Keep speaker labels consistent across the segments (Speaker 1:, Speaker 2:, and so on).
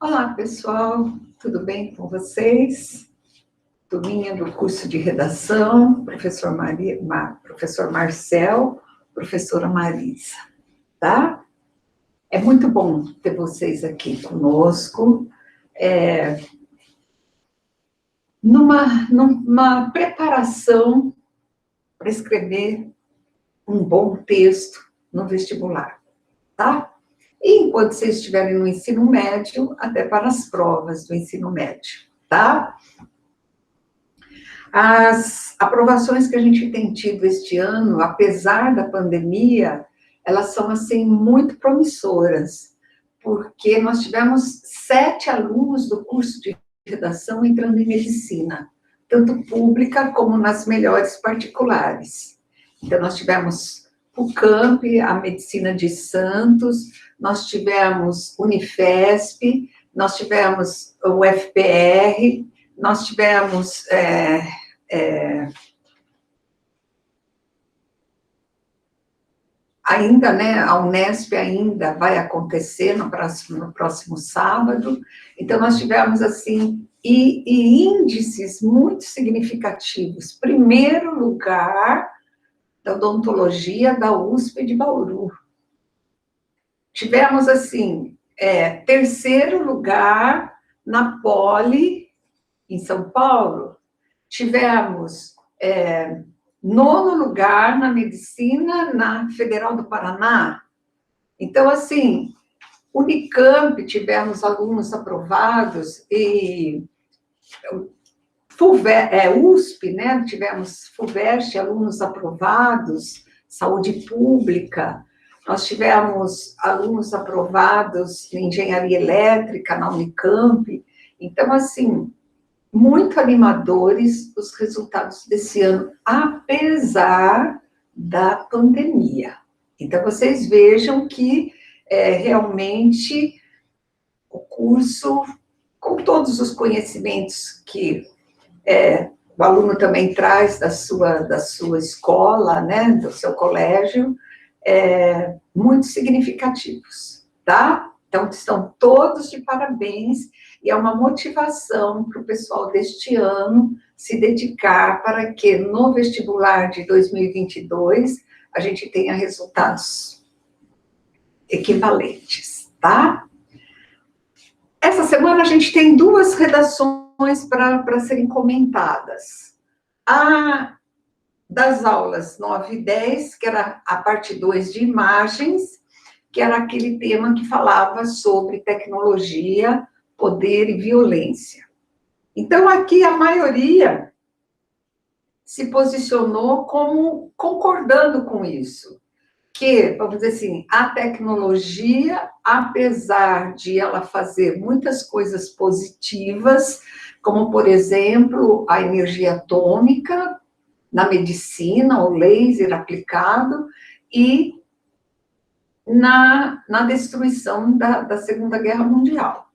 Speaker 1: Olá, pessoal, tudo bem com vocês? Turminha do curso de redação, professor Marcel, professora Marisa, tá? É muito bom ter vocês aqui conosco, numa preparação para escrever um bom texto no vestibular, tá? E enquanto vocês estiverem no ensino médio, até para as provas do ensino médio, tá? As aprovações que a gente tem tido este ano, apesar da pandemia, elas são, assim, muito promissoras, porque nós tivemos 7 alunos do curso de redação entrando em medicina, tanto pública como nas melhores particulares. Então, nós tivemos o Camp, a Medicina de Santos, nós tivemos Unifesp, nós tivemos o UFPR, nós tivemos ainda, né, a Unesp ainda vai acontecer no próximo sábado, então nós tivemos, assim, índices muito significativos. Primeiro lugar da odontologia da USP de Bauru. Tivemos, assim, terceiro lugar na Poli, em São Paulo. Tivemos nono lugar na medicina na Federal do Paraná. Então, assim, Unicamp, tivemos alunos aprovados, e USP, né, tivemos FUVEST, alunos aprovados, saúde pública, nós tivemos alunos aprovados em engenharia elétrica na Unicamp. Então, assim, muito animadores os resultados desse ano, apesar da pandemia. Então, vocês vejam que realmente o curso, com todos os conhecimentos que o aluno também traz da sua escola, né, do seu colégio, muito significativos, tá? Então, estão todos de parabéns, e é uma motivação para o pessoal deste ano se dedicar para que no vestibular de 2022 a gente tenha resultados equivalentes, tá? Essa semana a gente tem 2 redações para serem comentadas. A das aulas 9 e 10, que era a parte 2 de imagens, que era aquele tema que falava sobre tecnologia, poder e violência. Então, aqui a maioria se posicionou como concordando com isso, que, vamos dizer assim, a tecnologia, apesar de ela fazer muitas coisas positivas, como, por exemplo, a energia atômica, na medicina, o laser aplicado, e na destruição da Segunda Guerra Mundial.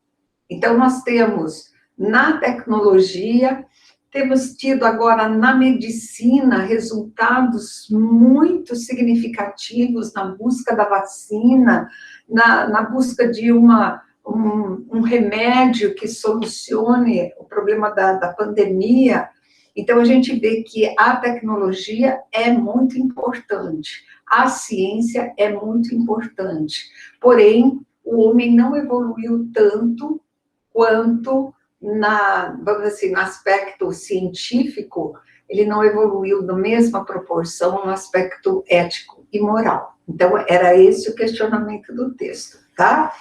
Speaker 1: Então, nós temos, na tecnologia, temos tido agora na medicina resultados muito significativos na busca da vacina, na busca de um remédio que solucione o problema da pandemia. Então, a gente vê que a tecnologia é muito importante, a ciência é muito importante, porém, o homem não evoluiu tanto quanto, vamos dizer assim, no aspecto científico, ele não evoluiu na mesma proporção no aspecto ético e moral. Então, era esse o questionamento do texto, tá?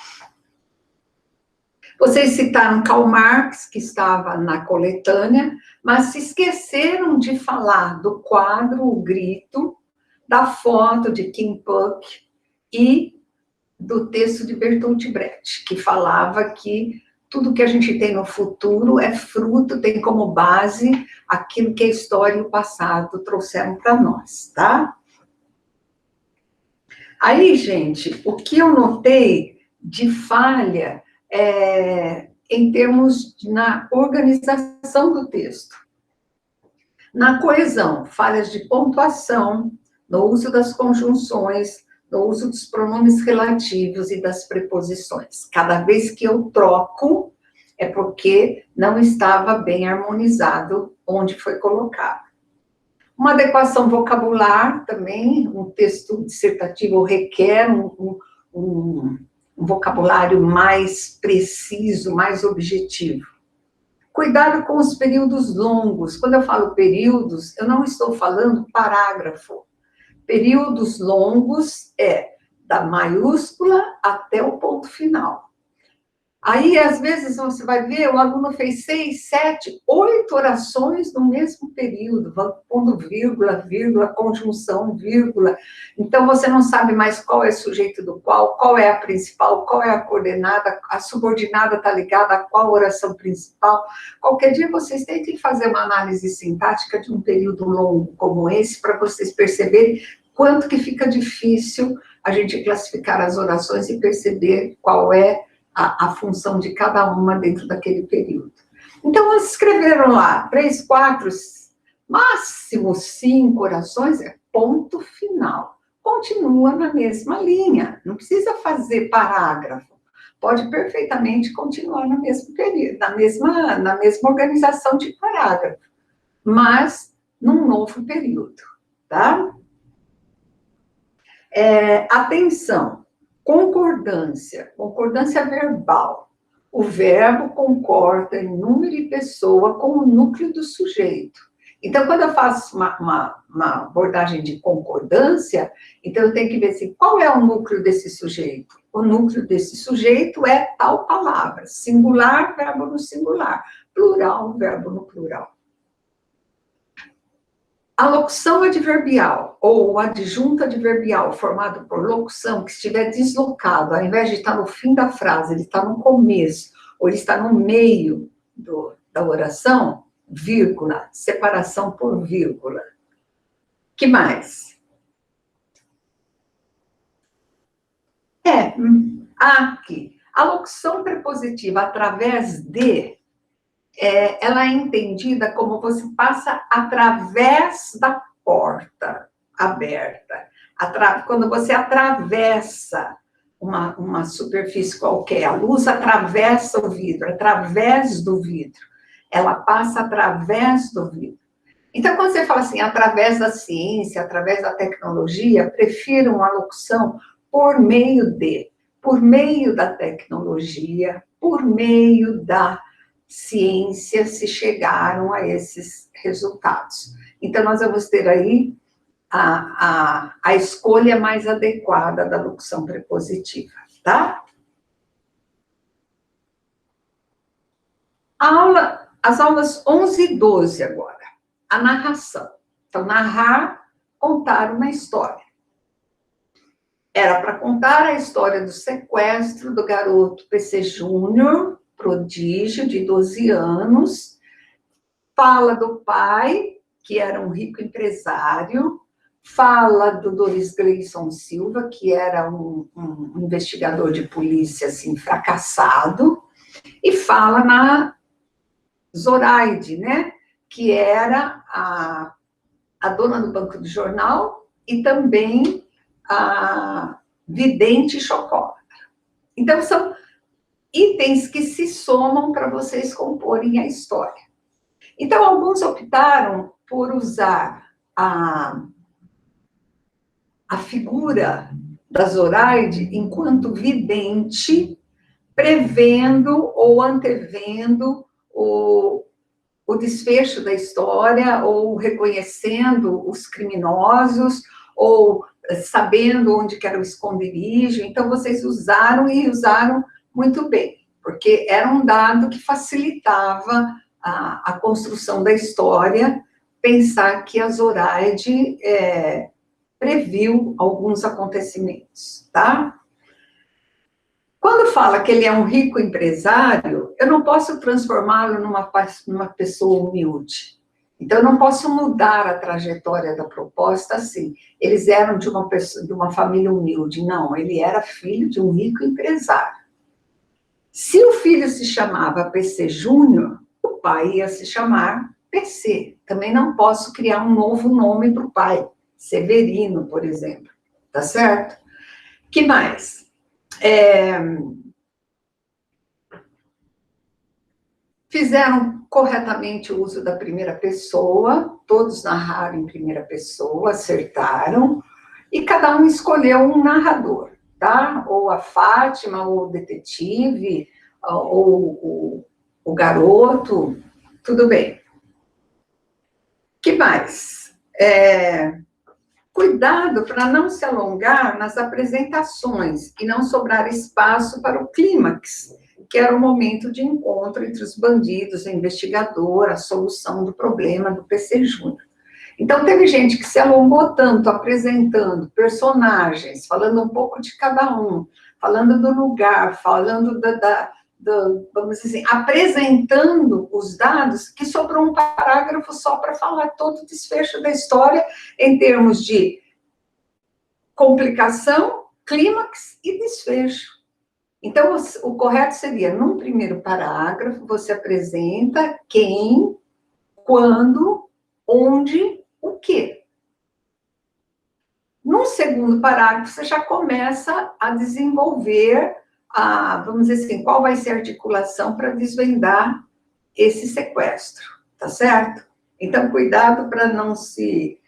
Speaker 1: Vocês citaram Karl Marx, que estava na coletânea, mas se esqueceram de falar do quadro O Grito, da foto de Kim Puck e do texto de Bertolt Brecht, que falava que tudo que a gente tem no futuro é fruto, tem como base aquilo que a história e o passado trouxeram para nós, tá? Aí, gente, o que eu notei de falha em termos na organização do texto. Na coesão, falhas de pontuação, no uso das conjunções, no uso dos pronomes relativos e das preposições. Cada vez que eu troco, é porque não estava bem harmonizado onde foi colocado. Uma adequação vocabular também, um texto dissertativo requer um vocabulário mais preciso, mais objetivo. Cuidado com os períodos longos. Quando eu falo períodos, eu não estou falando parágrafo. Períodos longos é da maiúscula até o ponto final. Aí, às vezes, você vai ver, o aluno fez 6, 7, 8 orações no mesmo período, pondo vírgula, vírgula, conjunção, vírgula. Então, você não sabe mais qual é o sujeito do qual é a principal, qual é a coordenada, a subordinada está ligada a qual oração principal. Qualquer dia vocês tentem fazer uma análise sintática de um período longo como esse, para vocês perceberem quanto que fica difícil a gente classificar as orações e perceber qual é a função de cada uma dentro daquele período. Então, eles escreveram lá 3, 4, máximo 5 orações, é ponto final. Continua na mesma linha, não precisa fazer parágrafo. Pode perfeitamente continuar no mesmo período, na mesma organização de parágrafo, mas num novo período, tá? Atenção! Concordância verbal. O verbo concorda em número e pessoa com o núcleo do sujeito. Então, quando eu faço uma abordagem de concordância, então eu tenho que ver assim, qual é o núcleo desse sujeito? O núcleo desse sujeito é tal palavra, singular, verbo no singular, plural, verbo no plural. A locução adverbial, ou o adjunto adverbial, formado por locução, que estiver deslocado, ao invés de estar no fim da frase, ele está no começo, ou ele está no meio da oração, vírgula, separação por vírgula. Que mais? Aqui. A locução prepositiva através de, ela é entendida como você passa através da porta aberta. Quando você atravessa uma superfície qualquer, a luz atravessa o vidro, através do vidro. Ela passa através do vidro. Então, quando você fala assim, através da ciência, através da tecnologia, prefiro uma locução por meio da tecnologia, por meio da ciência, se chegaram a esses resultados. Então, nós vamos ter aí a escolha mais adequada da locução prepositiva, tá? As aulas 11 e 12 agora. A narração. Então, narrar, contar uma história. Era para contar a história do sequestro do garoto PC Júnior, prodígio de 12 anos, fala do pai, que era um rico empresário, fala do Doris Gleison Silva, que era um investigador de polícia, assim, fracassado, e fala na Zoraide, né, que era a dona do banco do jornal e também a vidente chocólatra. Então, são itens que se somam para vocês comporem a história. Então, alguns optaram por usar a figura da Zoraide enquanto vidente, prevendo ou antevendo o desfecho da história, ou reconhecendo os criminosos, ou sabendo onde que era o esconderijo. Então, vocês usaram muito bem, porque era um dado que facilitava a construção da história, pensar que a Zoraide previu alguns acontecimentos, tá? Quando fala que ele é um rico empresário, eu não posso transformá-lo numa pessoa humilde. Então, eu não posso mudar a trajetória da proposta assim. Eles eram de uma família humilde. Não, ele era filho de um rico empresário. Se o filho se chamava PC Júnior, o pai ia se chamar PC. Também não posso criar um novo nome para o pai. Severino, por exemplo. Tá certo? Que mais? Fizeram corretamente o uso da primeira pessoa, todos narraram em primeira pessoa, acertaram, e cada um escolheu um narrador, tá? Ou a Fátima, ou o detetive, ou o garoto, tudo bem. Que mais? Cuidado para não se alongar nas apresentações e não sobrar espaço para o clímax, que era o momento de encontro entre os bandidos, o investigador, a solução do problema do PC Júnior. Então, teve gente que se alongou tanto apresentando personagens, falando um pouco de cada um, falando do lugar, falando vamos dizer assim, apresentando os dados, que sobrou um parágrafo só para falar todo o desfecho da história em termos de complicação, clímax e desfecho. Então, o correto seria, num primeiro parágrafo, você apresenta quem, quando, onde, o quê. Num segundo parágrafo, você já começa a desenvolver vamos dizer assim, qual vai ser a articulação para desvendar esse sequestro, tá certo? Então, cuidado para não se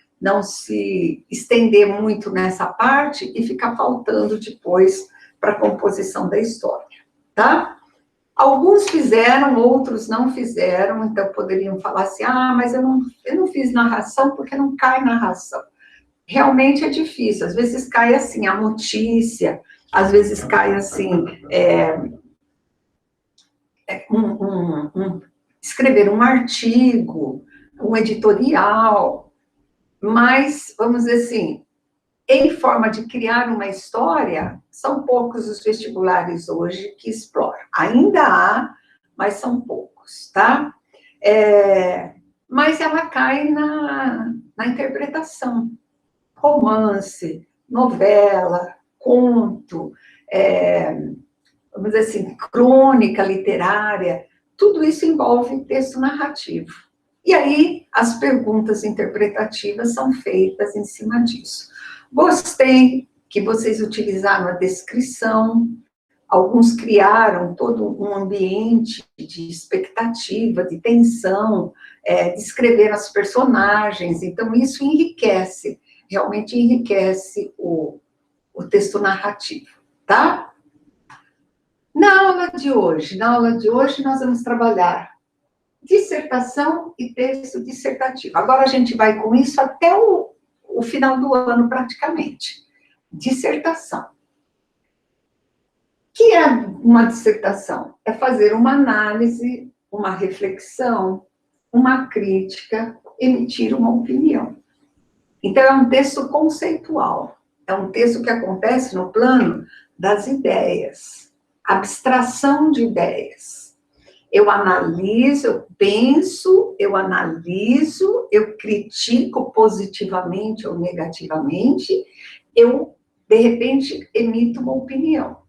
Speaker 1: estender muito nessa parte e ficar faltando depois para a composição da história, tá? Alguns fizeram, outros não fizeram, então poderiam falar assim, mas eu não fiz narração porque não cai narração. Realmente é difícil, às vezes cai assim, a notícia, às vezes cai assim, escrever um artigo, um editorial, mas, vamos dizer assim, em forma de criar uma história, são poucos os vestibulares hoje que exploram. Ainda há, mas são poucos, tá? Mas ela cai na interpretação. Romance, novela, conto, vamos dizer assim, crônica literária, tudo isso envolve texto narrativo. E aí, as perguntas interpretativas são feitas em cima disso. Gostei que vocês utilizaram a descrição, alguns criaram todo um ambiente de expectativa, de tensão, descreveram as personagens, então isso enriquece, realmente enriquece o texto narrativo, tá? Na aula de hoje nós vamos trabalhar dissertação e texto dissertativo. Agora a gente vai com isso até o final do ano, praticamente. Dissertação. O que é uma dissertação? É fazer uma análise, uma reflexão, uma crítica, emitir uma opinião. Então, é um texto conceitual. É um texto que acontece no plano das ideias. Abstração de ideias. Eu analiso, eu penso, eu analiso, eu critico positivamente ou negativamente, eu, de repente, emito uma opinião,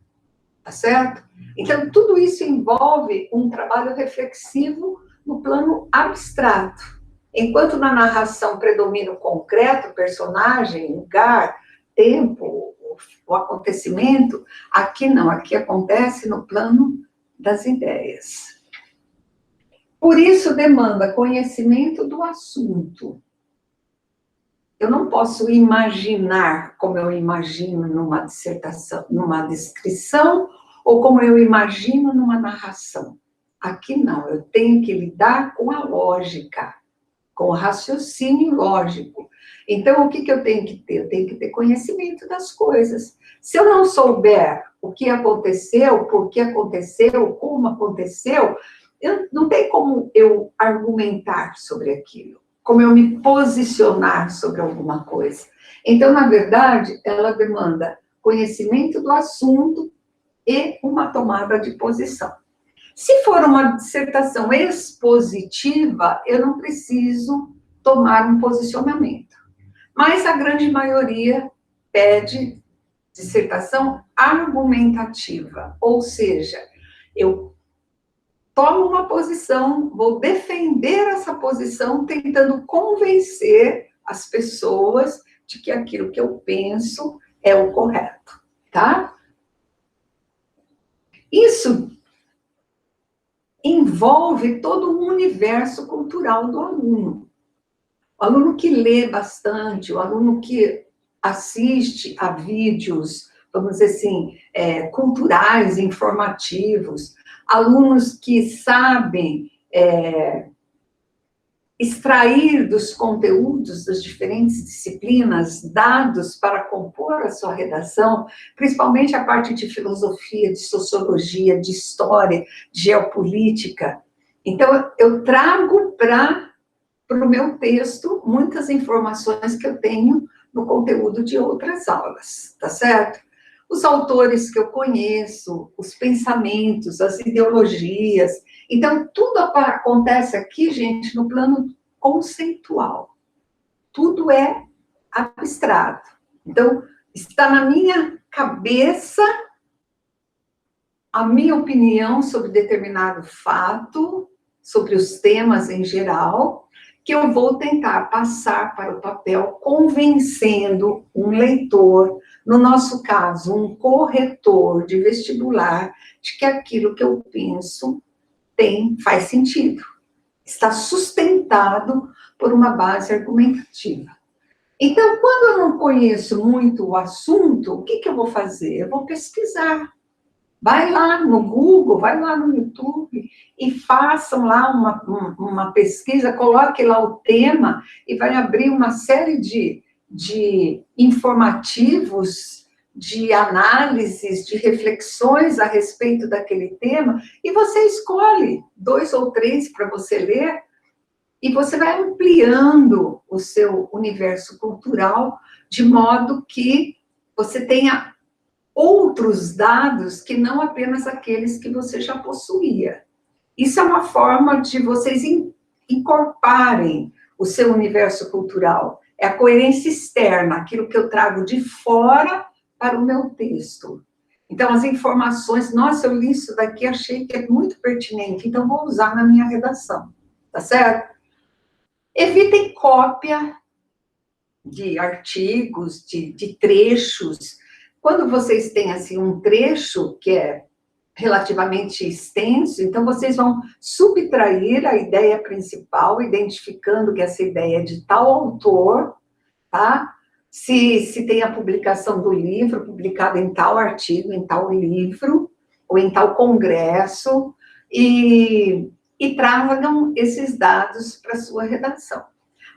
Speaker 1: tá certo? Então, tudo isso envolve um trabalho reflexivo no plano abstrato. Enquanto na narração predomina o concreto, personagem, lugar, tempo, o acontecimento, aqui não, aqui acontece no plano das ideias. Por isso, demanda conhecimento do assunto. Eu não posso imaginar como eu imagino numa dissertação, numa descrição, ou como eu imagino numa narração. Aqui não, eu tenho que lidar com a lógica, com o raciocínio lógico. Então, o que eu tenho que ter? Eu tenho que ter conhecimento das coisas. Se eu não souber o que aconteceu, por que aconteceu, como aconteceu, não tem como eu argumentar sobre aquilo, como eu me posicionar sobre alguma coisa. Então, na verdade, ela demanda conhecimento do assunto e uma tomada de posição. Se for uma dissertação expositiva, eu não preciso tomar um posicionamento. Mas a grande maioria pede dissertação argumentativa, ou seja, eu tomo uma posição, vou defender essa posição, tentando convencer as pessoas de que aquilo que eu penso é o correto. tá? Isso envolve todo o universo cultural do aluno. O aluno que lê bastante, o aluno que assiste a vídeos, vamos dizer assim, culturais, informativos, alunos que sabem extrair dos conteúdos das diferentes disciplinas dados para compor a sua redação, principalmente a parte de filosofia, de sociologia, de história, de geopolítica. Então, eu trago para o meu texto muitas informações que eu tenho no conteúdo de outras aulas, tá certo? Os autores que eu conheço, os pensamentos, as ideologias. Então, tudo acontece aqui, gente, no plano conceitual. Tudo é abstrato. Então, está na minha cabeça a minha opinião sobre determinado fato, sobre os temas em geral, que eu vou tentar passar para o papel, convencendo um leitor, no nosso caso, um corretor de vestibular, de que aquilo que eu penso faz sentido, está sustentado por uma base argumentativa. Então, quando eu não conheço muito o assunto, o que eu vou fazer? Eu vou pesquisar. Vai lá no Google, vai lá no YouTube e façam lá uma pesquisa, coloque lá o tema e vai abrir uma série de informativos, de análises, de reflexões a respeito daquele tema, e você escolhe 2 ou 3 para você ler, e você vai ampliando o seu universo cultural, de modo que você tenha outros dados que não apenas aqueles que você já possuía. Isso é uma forma de vocês incorporarem o seu universo cultural. É a coerência externa, aquilo que eu trago de fora para o meu texto. Então, as informações, nossa, eu li isso daqui, achei que é muito pertinente, então vou usar na minha redação, tá certo? Evitem cópia de artigos, de trechos. Quando vocês têm, assim, um trecho que é relativamente extenso, então vocês vão subtrair a ideia principal, identificando que essa ideia é de tal autor, tá? Se tem a publicação do livro, publicado em tal artigo, em tal livro, ou em tal congresso, e tragam esses dados para a sua redação.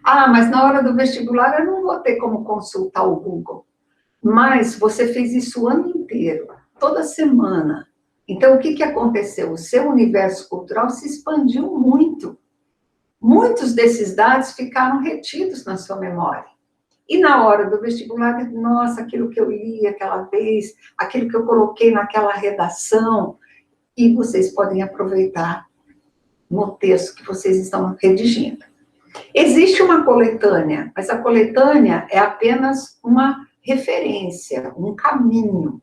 Speaker 1: Ah, mas na hora do vestibular eu não vou ter como consultar o Google. Mas você fez isso o ano inteiro, toda semana. Então, o que aconteceu? O seu universo cultural se expandiu muito. Muitos desses dados ficaram retidos na sua memória. E na hora do vestibular, nossa, aquilo que eu li aquela vez, aquilo que eu coloquei naquela redação, e vocês podem aproveitar no texto que vocês estão redigindo. Existe uma coletânea, mas a coletânea é apenas uma referência, um caminho.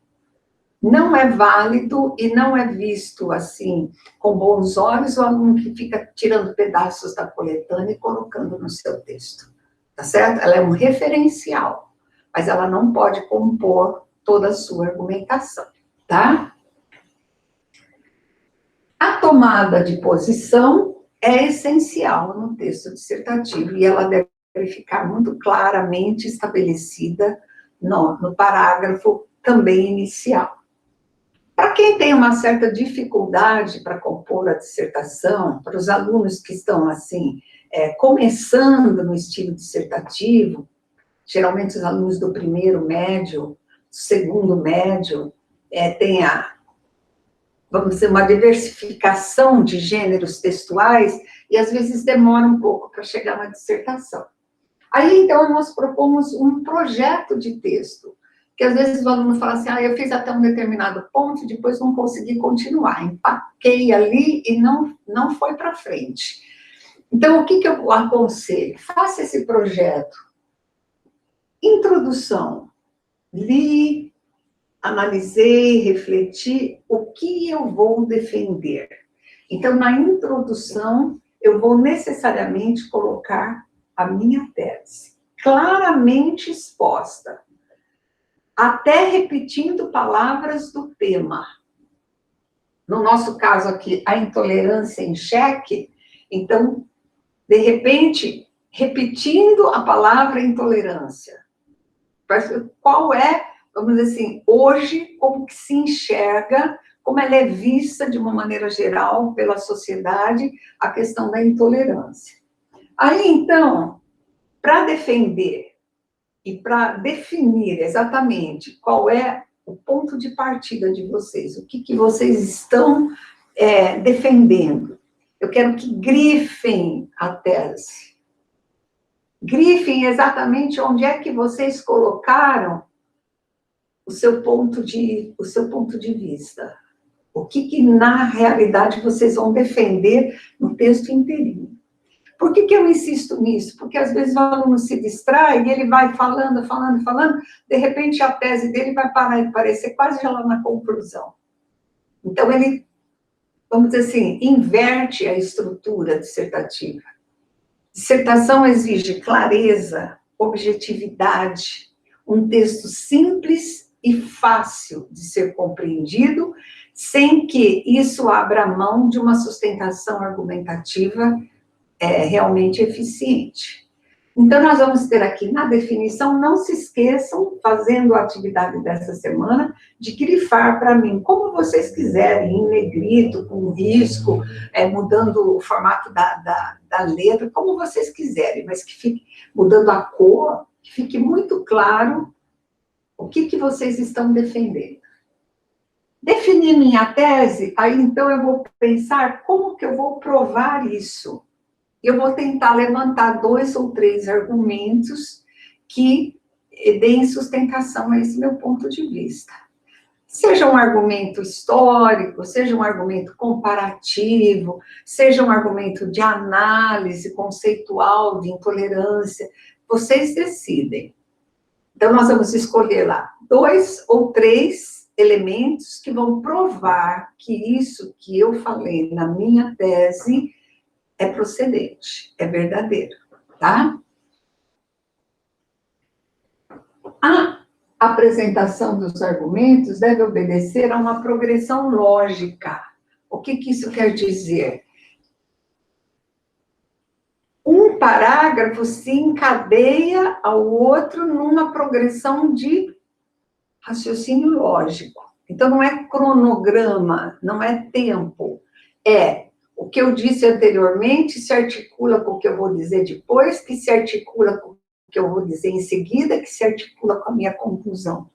Speaker 1: Não é válido e não é visto, assim, com bons olhos, o aluno que fica tirando pedaços da coletânea e colocando no seu texto, tá certo? Ela é um referencial, mas ela não pode compor toda a sua argumentação, tá? A tomada de posição é essencial no texto dissertativo e ela deve ficar muito claramente estabelecida no parágrafo também inicial. Para quem tem uma certa dificuldade para compor a dissertação, para os alunos que estão, assim, começando no estilo dissertativo, geralmente os alunos do primeiro médio, segundo médio, tem vamos dizer, uma diversificação de gêneros textuais, e às vezes demora um pouco para chegar na dissertação. Aí, então, nós propomos um projeto de texto, que às vezes o aluno fala assim, eu fiz até um determinado ponto, depois não consegui continuar, empaquei ali e não foi para frente. Então, o que eu aconselho? Faça esse projeto. Introdução. Li, analisei, refleti o que eu vou defender. Então, na introdução, eu vou necessariamente colocar a minha tese, claramente exposta. até repetindo palavras do tema. No nosso caso aqui, a intolerância em xeque, então, de repente, repetindo a palavra intolerância. Qual é, vamos dizer assim, hoje, como que se enxerga, como ela é vista de uma maneira geral pela sociedade, a questão da intolerância. Aí, então, para defender e para definir exatamente qual é o ponto de partida de vocês, o que vocês estão defendendo, eu quero que grifem a tese. Grifem exatamente onde é que vocês colocaram o seu ponto de vista. O que na realidade vocês vão defender no texto inteirinho. Por que eu insisto nisso? Porque às vezes o aluno se distrai e ele vai falando, de repente a tese dele vai parecer quase já lá na conclusão. Então ele, vamos dizer assim, inverte a estrutura dissertativa. Dissertação exige clareza, objetividade, um texto simples e fácil de ser compreendido, sem que isso abra mão de uma sustentação argumentativa realmente eficiente. Então, nós vamos ter aqui na definição, não se esqueçam, fazendo a atividade dessa semana, de grifar para mim, como vocês quiserem, em negrito, com risco, mudando o formato da letra, como vocês quiserem, mas que fique mudando a cor, que fique muito claro o que vocês estão defendendo. Definir minha tese, aí então eu vou pensar como que eu vou provar isso. Eu vou tentar levantar 2 ou 3 argumentos que deem sustentação a esse meu ponto de vista. Seja um argumento histórico, seja um argumento comparativo, seja um argumento de análise conceitual de intolerância, vocês decidem. Então, nós vamos escolher lá 2 ou 3 elementos que vão provar que isso que eu falei na minha tese é procedente, é verdadeiro, tá? A apresentação dos argumentos deve obedecer a uma progressão lógica. O que isso quer dizer? Um parágrafo se encadeia ao outro numa progressão de raciocínio lógico. Então, não é cronograma, não é tempo, o que eu disse anteriormente se articula com o que eu vou dizer depois, que se articula com o que eu vou dizer em seguida, que se articula com a minha conclusão.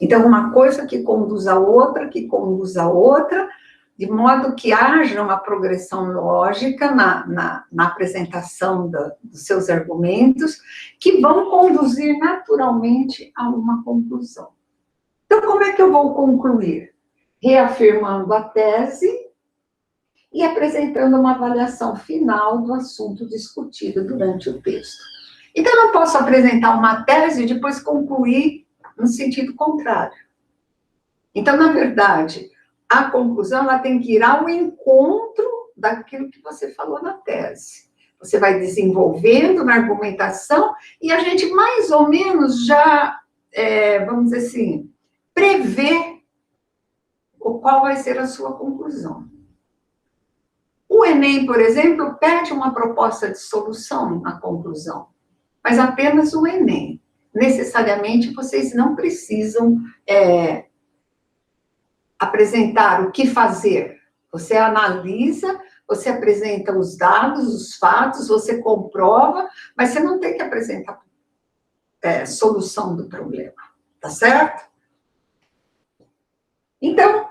Speaker 1: Então, uma coisa que conduz a outra, de modo que haja uma progressão lógica na apresentação dos seus argumentos, que vão conduzir naturalmente a uma conclusão. Então, como é que eu vou concluir? Reafirmando a tese e apresentando uma avaliação final do assunto discutido durante o texto. Então, eu não posso apresentar uma tese e depois concluir no sentido contrário. Então, na verdade, a conclusão ela tem que ir ao encontro daquilo que você falou na tese. Você vai desenvolvendo na argumentação e a gente mais ou menos já, vamos dizer assim, prevê qual vai ser a sua conclusão. O Enem, por exemplo, pede uma proposta de solução na conclusão, mas apenas o Enem. Necessariamente, vocês não precisam apresentar o que fazer. Você analisa, você apresenta os dados, os fatos, você comprova, mas você não tem que apresentar solução do problema, tá certo? Então,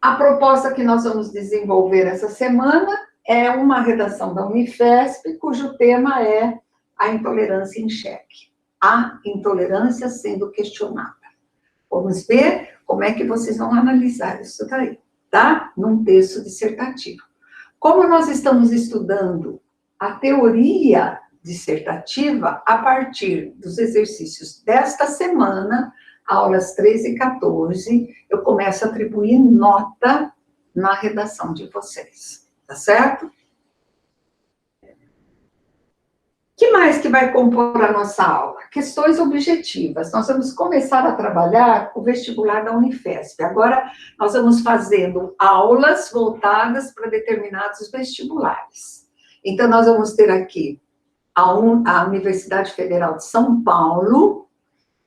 Speaker 1: a proposta que nós vamos desenvolver essa semana é uma redação da Unifesp, cujo tema é a intolerância em xeque. A intolerância sendo questionada. Vamos ver como é que vocês vão analisar isso daí, tá? Num texto dissertativo. Como nós estamos estudando a teoria dissertativa, a partir dos exercícios desta semana, aulas 13 e 14, eu começo a atribuir nota na redação de vocês, tá certo? Que mais que vai compor a nossa aula? Questões objetivas. Nós vamos começar a trabalhar o vestibular da Unifesp. Agora, nós vamos fazendo aulas voltadas para determinados vestibulares. Então, nós vamos ter aqui a Universidade Federal de São Paulo,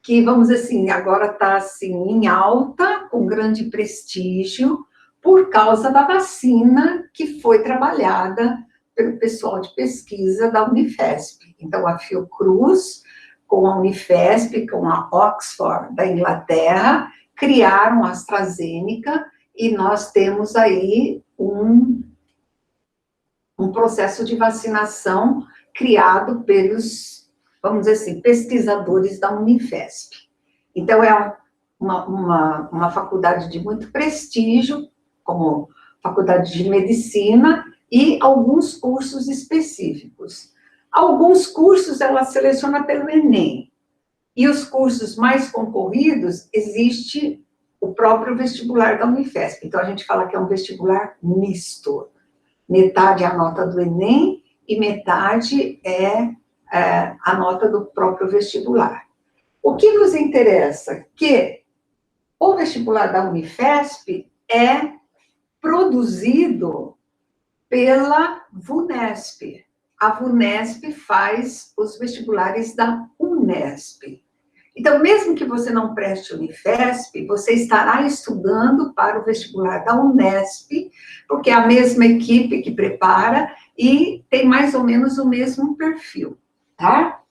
Speaker 1: que, vamos dizer assim, agora está assim, em alta, com grande prestígio, por causa da vacina que foi trabalhada pelo pessoal de pesquisa da Unifesp. Então, a Fiocruz, com a Unifesp, com a Oxford da Inglaterra, criaram a AstraZeneca, e nós temos aí um processo de vacinação criado pelos, vamos dizer assim, pesquisadores da Unifesp. Então, é uma faculdade de muito prestígio, como faculdade de medicina, e alguns cursos específicos. Alguns cursos ela seleciona pelo Enem, e os cursos mais concorridos, existe o próprio vestibular da Unifesp. Então, a gente fala que é um vestibular misto. Metade é a nota do Enem, e metade é a nota do próprio vestibular. O que nos interessa? Que o vestibular da Unifesp é produzido pela VUNESP. A VUNESP faz os vestibulares da Unesp. Então, mesmo que você não preste Unifesp, você estará estudando para o vestibular da Unesp, porque é a mesma equipe que prepara e tem mais ou menos o mesmo perfil, tá?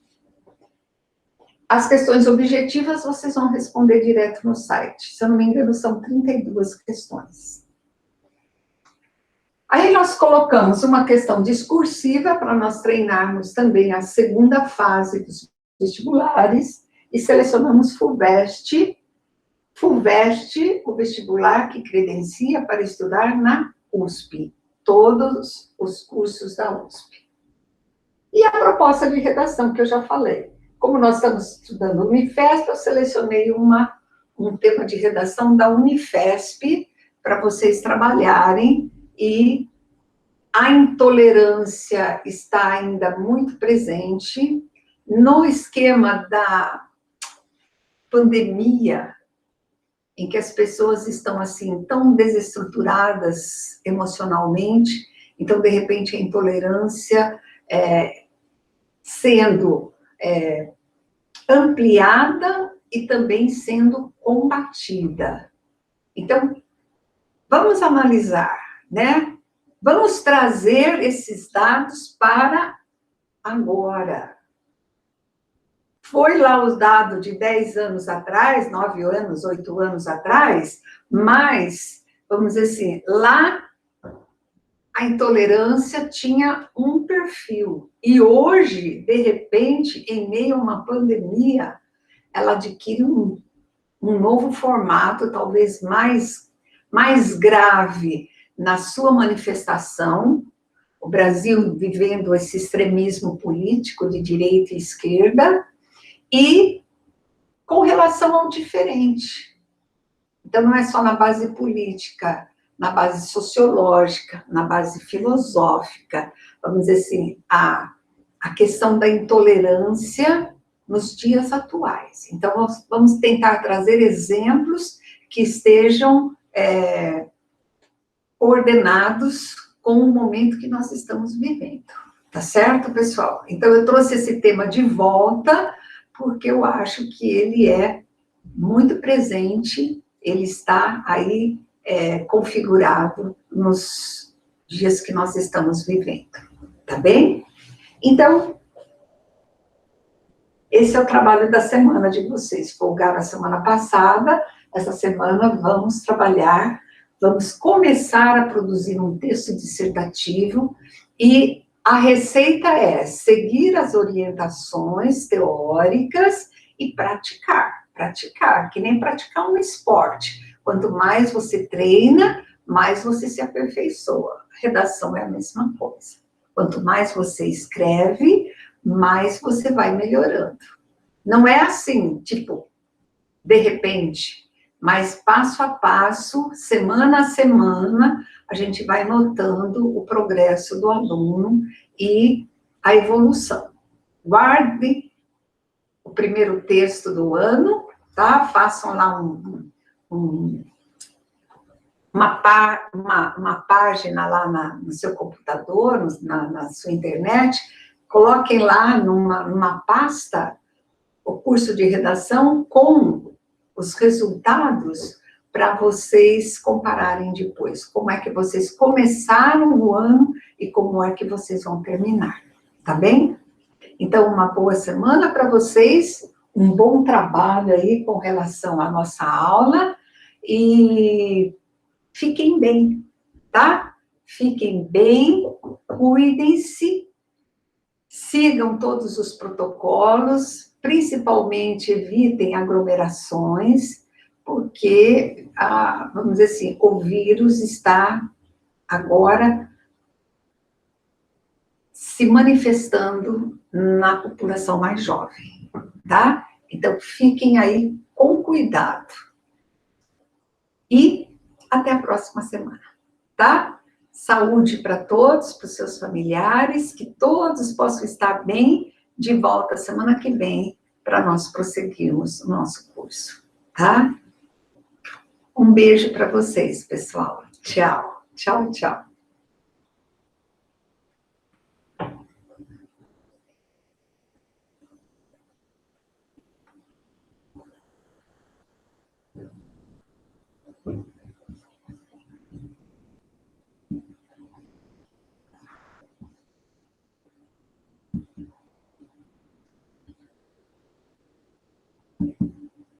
Speaker 1: As questões objetivas vocês vão responder direto no site. Se eu não me engano, são 32 questões. Aí nós colocamos uma questão discursiva para nós treinarmos também a segunda fase dos vestibulares e selecionamos FUVEST. FUVEST, o vestibular que credencia para estudar na USP. Todos os cursos da USP. E a proposta de redação, que eu já falei. Como nós estamos estudando Unifesp, eu selecionei um tema de redação da Unifesp para vocês trabalharem. E a intolerância está ainda muito presente. No esquema da pandemia, em que as pessoas estão, assim, tão desestruturadas emocionalmente, então, de repente, a intolerância sendo ampliada e também sendo combatida. Então, vamos analisar, né? Vamos trazer esses dados para agora. Foi lá os dados de 10 anos atrás, 9 anos, 8 anos atrás, mas, vamos dizer assim, lá a intolerância tinha um perfil. E hoje, de repente, em meio a uma pandemia, ela adquire um novo formato, talvez mais grave na sua manifestação, o Brasil vivendo esse extremismo político de direita e esquerda, e com relação ao diferente. Então, não é só na base política, na base sociológica, na base filosófica, vamos dizer assim, a questão da intolerância nos dias atuais. Então, nós vamos tentar trazer exemplos que estejam coordenados com o momento que nós estamos vivendo. Tá certo, pessoal? Então, eu trouxe esse tema de volta, porque eu acho que ele é muito presente, ele está aí configurado nos dias que nós estamos vivendo. Tá bem? Então, esse é o trabalho da semana de vocês. Folgaram a semana passada, essa semana vamos trabalhar, vamos começar a produzir um texto dissertativo e a receita é seguir as orientações teóricas e praticar, que nem praticar um esporte. Quanto mais você treina, mais você se aperfeiçoa. Redação é a mesma coisa. Quanto mais você escreve, mais você vai melhorando. Não é assim, tipo, de repente, mas passo a passo, semana a semana, a gente vai notando o progresso do aluno e a evolução, guardem o primeiro texto do ano, tá? Façam lá uma página lá no seu computador, na sua internet, coloquem lá numa pasta o curso de redação com os resultados para vocês compararem depois. Como é que vocês começaram o ano e como é que vocês vão terminar, tá bem? Então, uma boa semana para vocês, um bom trabalho aí com relação à nossa aula e fiquem bem, tá? Fiquem bem, cuidem-se, sigam todos os protocolos, principalmente evitem aglomerações, porque, vamos dizer assim, o vírus está agora se manifestando na população mais jovem, tá? Então, fiquem aí com cuidado. E até a próxima semana, tá? Saúde para todos, para os seus familiares, que todos possam estar bem, de volta semana que vem, para nós prosseguirmos o nosso curso, tá? Um beijo para vocês, pessoal. Tchau, tchau, tchau.